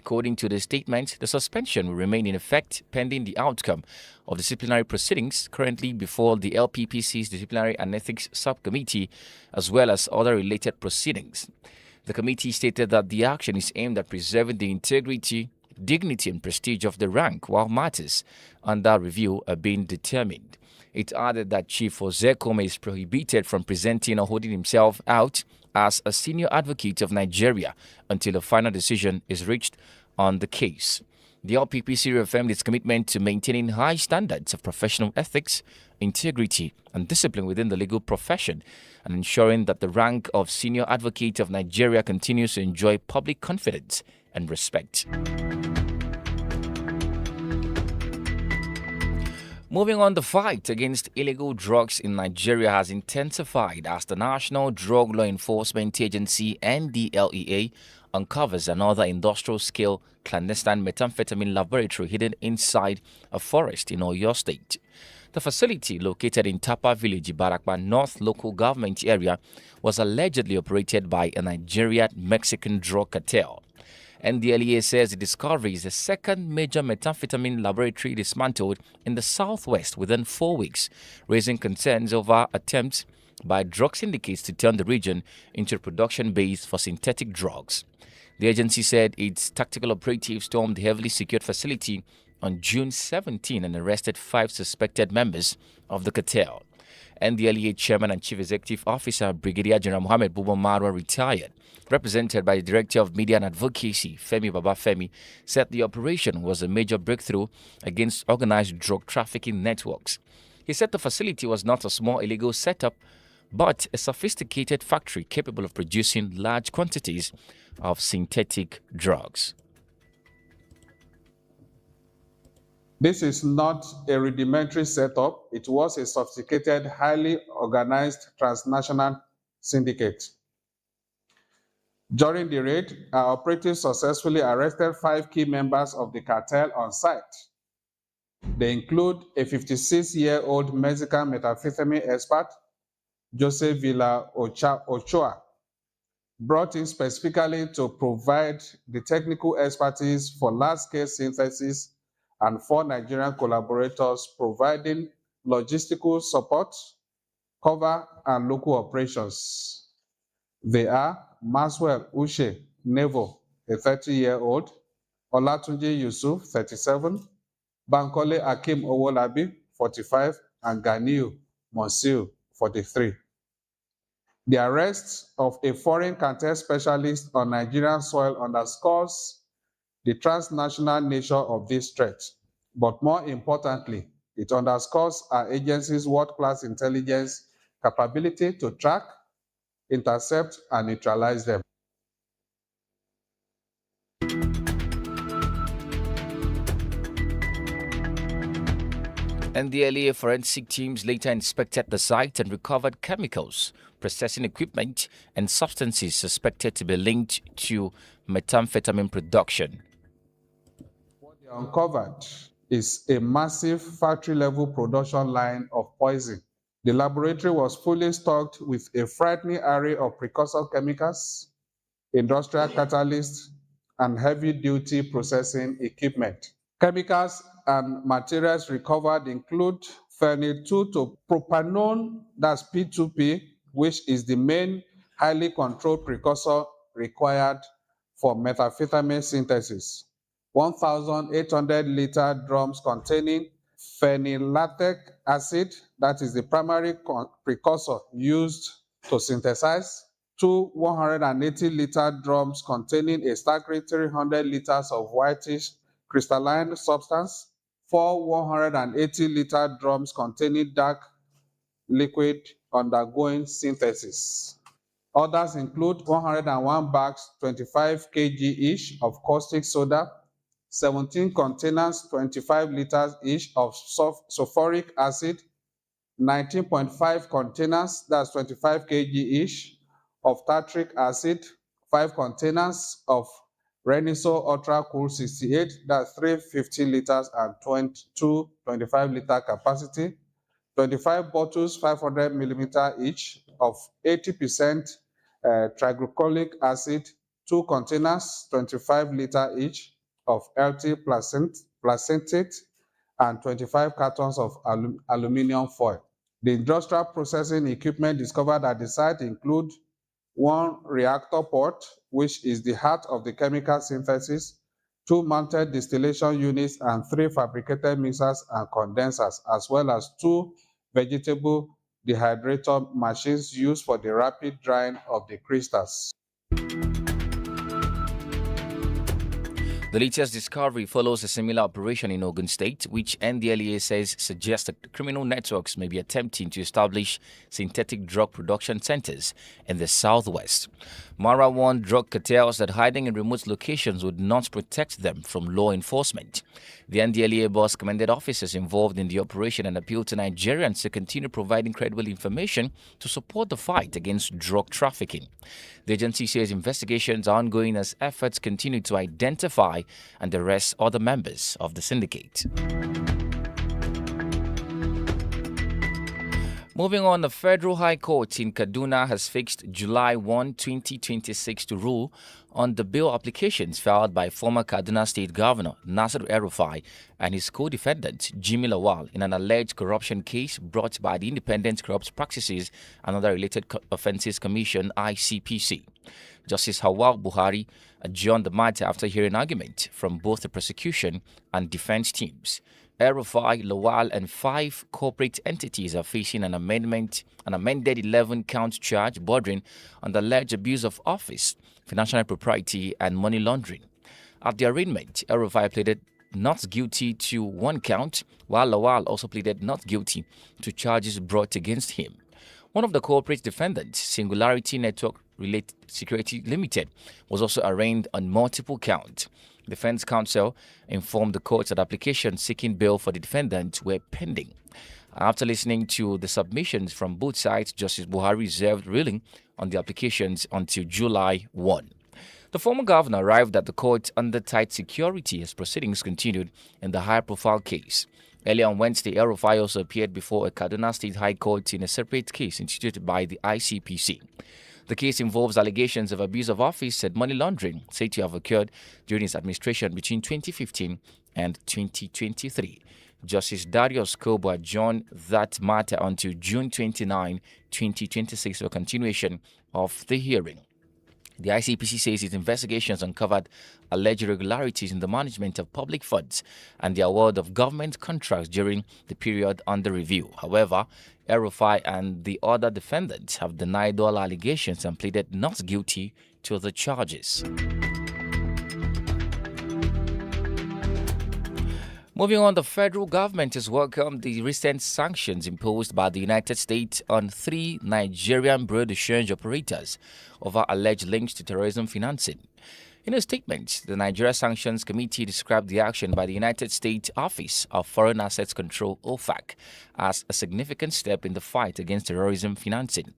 According to the statement, the suspension will remain in effect pending the outcome of disciplinary proceedings currently before the LPPC's Disciplinary and Ethics Subcommittee, as well as other related proceedings. The committee stated that the action is aimed at preserving the integrity, dignity, and prestige of the rank while matters under review are being determined. It added that Chief Ozekome is prohibited from presenting or holding himself out as a senior advocate of Nigeria until a final decision is reached on the case. The LPPC reaffirmed its commitment to maintaining high standards of professional ethics, integrity, and discipline within the legal profession and ensuring that the rank of senior advocate of Nigeria continues to enjoy public confidence and respect. Moving on, the fight against illegal drugs in Nigeria has intensified as the National Drug Law Enforcement Agency (NDLEA) uncovers another industrial-scale clandestine methamphetamine laboratory hidden inside a forest in Oyo State. The facility, located in Tapa Village, Ibarakwa North Local Government Area, was allegedly operated by a Nigerian-Mexican drug cartel. NDLEA says the discovery is the second major methamphetamine laboratory dismantled in the southwest within 4 weeks, raising concerns over attempts by drug syndicates to turn the region into a production base for synthetic drugs. The agency said its tactical operatives stormed the heavily secured facility on June 17 and arrested 5 suspected members of the cartel. NDLEA Chairman and Chief Executive Officer Brigadier General Mohammed Buba Marwa, retired, represented by the Director of Media and Advocacy, Femi Babafemi, said the operation was a major breakthrough against organized drug trafficking networks. He said the facility was not a small illegal setup, but a sophisticated factory capable of producing large quantities of synthetic drugs. This is not a rudimentary setup. It was a sophisticated, highly organized transnational syndicate. During the raid, our operatives successfully arrested 5 key members of the cartel on site. They include a 56-year-old Mexican methamphetamine expert, Joseph Villa Ochoa, brought in specifically to provide the technical expertise for large-scale synthesis, and 4 Nigerian collaborators providing logistical support, cover, and local operations. They are Maxwell Uche Nevo, a 30-year-old, Olatunji Yusuf, 37, Bankole Akim Owolabi, 45, and Ganiu Monsieur, 43. The arrest of a foreign cartel specialist on Nigerian soil underscores the transnational nature of this threat, but more importantly, it underscores our agency's world-class intelligence capability to track, intercept, and neutralize them. NDLEA forensic teams later inspected the site and recovered chemicals, processing equipment, and substances suspected to be linked to methamphetamine production. What they uncovered is a massive factory-level production line of poison. The laboratory was fully stocked with a frightening array of precursor chemicals, industrial catalysts, and heavy-duty processing equipment. Chemicals and materials recovered include phenyl-2-to-propanone, that's P2P, which is the main highly controlled precursor required for methamphetamine synthesis. 1,800-liter drums containing phenylactic acid, that is the primary precursor used to synthesize. 2 180-liter drums containing a staggering 300 liters of whitish crystalline substance. 4 180-liter drums containing dark liquid undergoing synthesis. Others include 101 bags, 25 kg each of caustic soda, 17 containers, 25 liters each of sulfuric acid, 19.5 containers, that's 25 kg each, of tartric acid, 5 containers of Renisol Ultra Cool 68, that's 350 liters and 22 25-liter capacity, 25 bottles, 500 millimeter each of 80% triglycolic acid, 2 containers, 25-liter each, of healthy placentate and 25 cartons of aluminum foil. The industrial processing equipment discovered at the site include 1 reactor port, which is the heart of the chemical synthesis, 2 mounted distillation units, and 3 fabricated mixers and condensers, as well as 2 vegetable dehydrator machines used for the rapid drying of the crystals. The latest discovery follows a similar operation in Ogun State, which NDLEA says suggests that criminal networks may be attempting to establish synthetic drug production centers in the southwest. Mara warned drug cartels that hiding in remote locations would not protect them from law enforcement. The NDLEA boss commended officers involved in the operation and appealed to Nigerians to continue providing credible information to support the fight against drug trafficking. The agency says investigations are ongoing as efforts continue to identify and arrest other members of the syndicate. Moving on, the Federal High Court in Kaduna has fixed July 1, 2026 to rule on the bail applications filed by former Kaduna State Governor Nasir El-Rufai and his co-defendant Jimmy Lawal in an alleged corruption case brought by the Independent Corrupt Practices and Other Related Offences Commission (ICPC). Justice Hawal Buhari adjourned the matter after hearing argument from both the prosecution and defense teams. El-Rufai, Lawal, and 5 corporate entities are facing an amended 11-count charge bordering on the alleged abuse of office, financial impropriety, and money laundering. At the arraignment, El-Rufai pleaded not guilty to 1 count, while Lawal also pleaded not guilty to charges brought against him. One of the corporate defendants, Singularity Network Related Security Limited, was also arraigned on multiple counts. Defense counsel informed the court that applications seeking bail for the defendant were pending. After listening to the submissions from both sides, Justice Buhari reserved ruling on the applications until July 1. The former governor arrived at the court under tight security as proceedings continued in the high-profile case. Earlier on Wednesday, El-Rufai also appeared before a Kaduna State High Court in a separate case instituted by the ICPC. The case involves allegations of abuse of office and money laundering said to have occurred during his administration between 2015 and 2023. Justice Darius Kobo adjourned that matter until June 29, 2026 for continuation of the hearing. The ICPC says its investigations uncovered alleged irregularities in the management of public funds and the award of government contracts during the period under review. However, El-Rufai and the other defendants have denied all allegations and pleaded not guilty to the charges. Moving on, the federal government has welcomed the recent sanctions imposed by the United States on 3 Nigerian broad exchange operators over alleged links to terrorism financing. In a statement, the Nigeria Sanctions Committee described the action by the United States Office of Foreign Assets Control (OFAC) as a significant step in the fight against terrorism financing.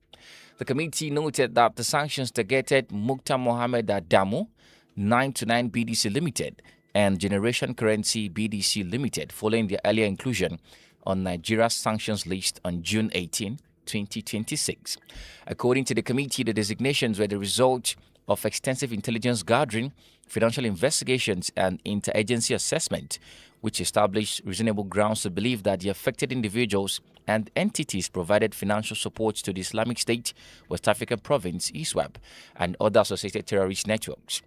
The committee noted that the sanctions targeted Mukhtar Mohammed Adamu, 929 BDC Limited, and Generation Currency BDC Limited following their earlier inclusion on Nigeria's sanctions list on June 18, 2026. According to the committee, the designations were the result of extensive intelligence gathering, financial investigations, and interagency assessment, which established reasonable grounds to believe that the affected individuals and entities provided financial support to the Islamic State, West African Province, ISWAP, and other associated terrorist networks.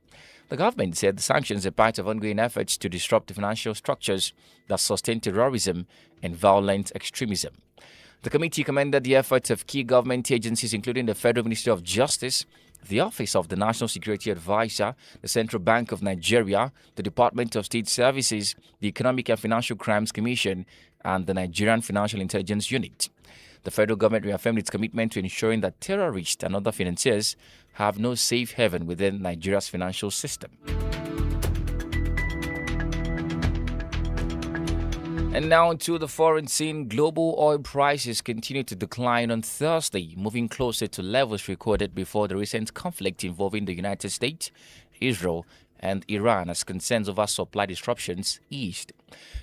The government said the sanctions are part of ongoing efforts to disrupt the financial structures that sustain terrorism and violent extremism. The committee commended the efforts of key government agencies, including the Federal Ministry of Justice, the Office of the National Security Advisor, the Central Bank of Nigeria, the Department of State Services, the Economic and Financial Crimes Commission, and the Nigerian Financial Intelligence Unit. The federal government reaffirmed its commitment to ensuring that terrorists and other financiers have no safe haven within Nigeria's financial system. And now to the foreign scene. Global oil prices continue to decline on Thursday, moving closer to levels recorded before the recent conflict involving the United States, Israel, and Iran as concerns over supply disruptions eased.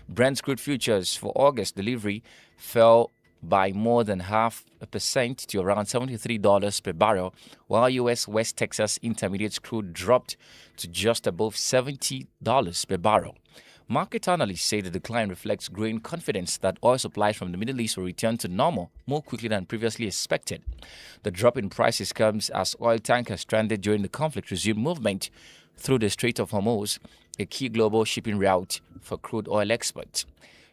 Brent crude futures for August delivery fell by more than 0.5% to around $73 per barrel, while U.S. West Texas Intermediate crude dropped to just above $70 per barrel. Market analysts say the decline reflects growing confidence that oil supplies from the Middle East will return to normal more quickly than previously expected. The drop in prices comes as oil tankers stranded during the conflict resumed movement through the Strait of Hormuz, a key global shipping route for crude oil exports.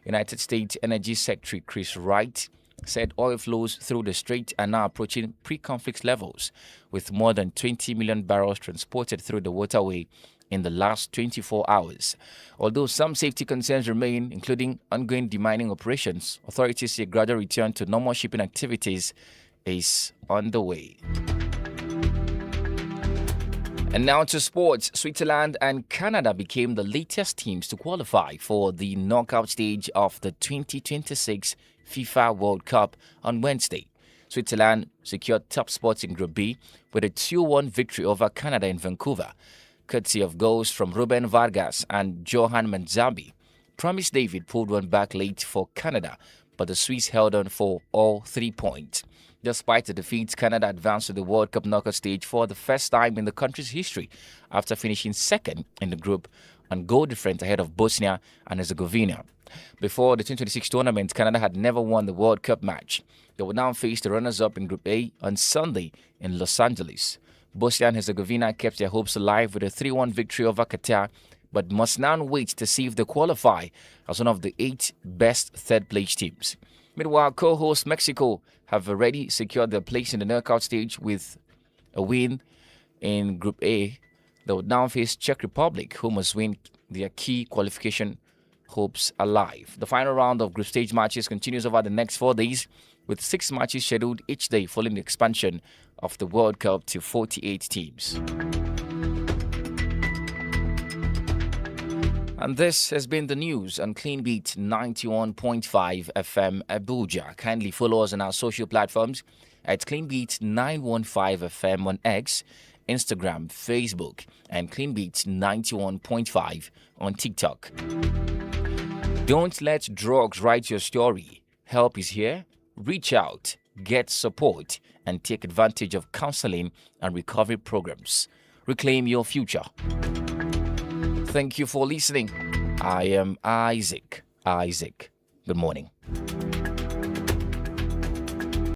United States Energy Secretary Chris Wright said oil flows through the strait are now approaching pre-conflict levels, with more than 20 million barrels transported through the waterway in the last 24 hours. Although some safety concerns remain, including ongoing demining operations, authorities say a gradual return to normal shipping activities is underway. And now to sports. Switzerland and Canada became the latest teams to qualify for the knockout stage of the 2026 FIFA World Cup on Wednesday. Switzerland secured top spots in Group B with a 2-1 victory over Canada in Vancouver, courtesy of goals from Ruben Vargas and Johan Manzambi. Promise David pulled one back late for Canada, but the Swiss held on for all 3 points. Despite the defeats, Canada advanced to the World Cup knockout stage for the first time in the country's history after finishing second in the group on goal difference ahead of Bosnia and Herzegovina. Before the 2026 tournament, Canada had never won the World Cup match. They would now face the runners-up in Group A on Sunday in Los Angeles. Bosnia and Herzegovina kept their hopes alive with a 3-1 victory over Qatar, but must now wait to see if they qualify as one of the 8 best third-place teams. Meanwhile, co-host Mexico have already secured their place in the knockout stage with a win in Group A. They would now face Czech Republic, who must win their key qualification hopes alive. The final round of group stage matches continues over the next 4 days, with 6 matches scheduled each day following the expansion of the World Cup to 48 teams. And this has been the news on Cleanbeat 91.5 FM Abuja. Kindly follow us on our social platforms at Cleanbeat 915 FM on X, Instagram, Facebook, and Cleanbeat 91.5 on TikTok. Don't let drugs write your story. Help is here. Reach out, get support, and take advantage of counseling and recovery programs. Reclaim your future. Thank you for listening. I am Isaac. Good morning.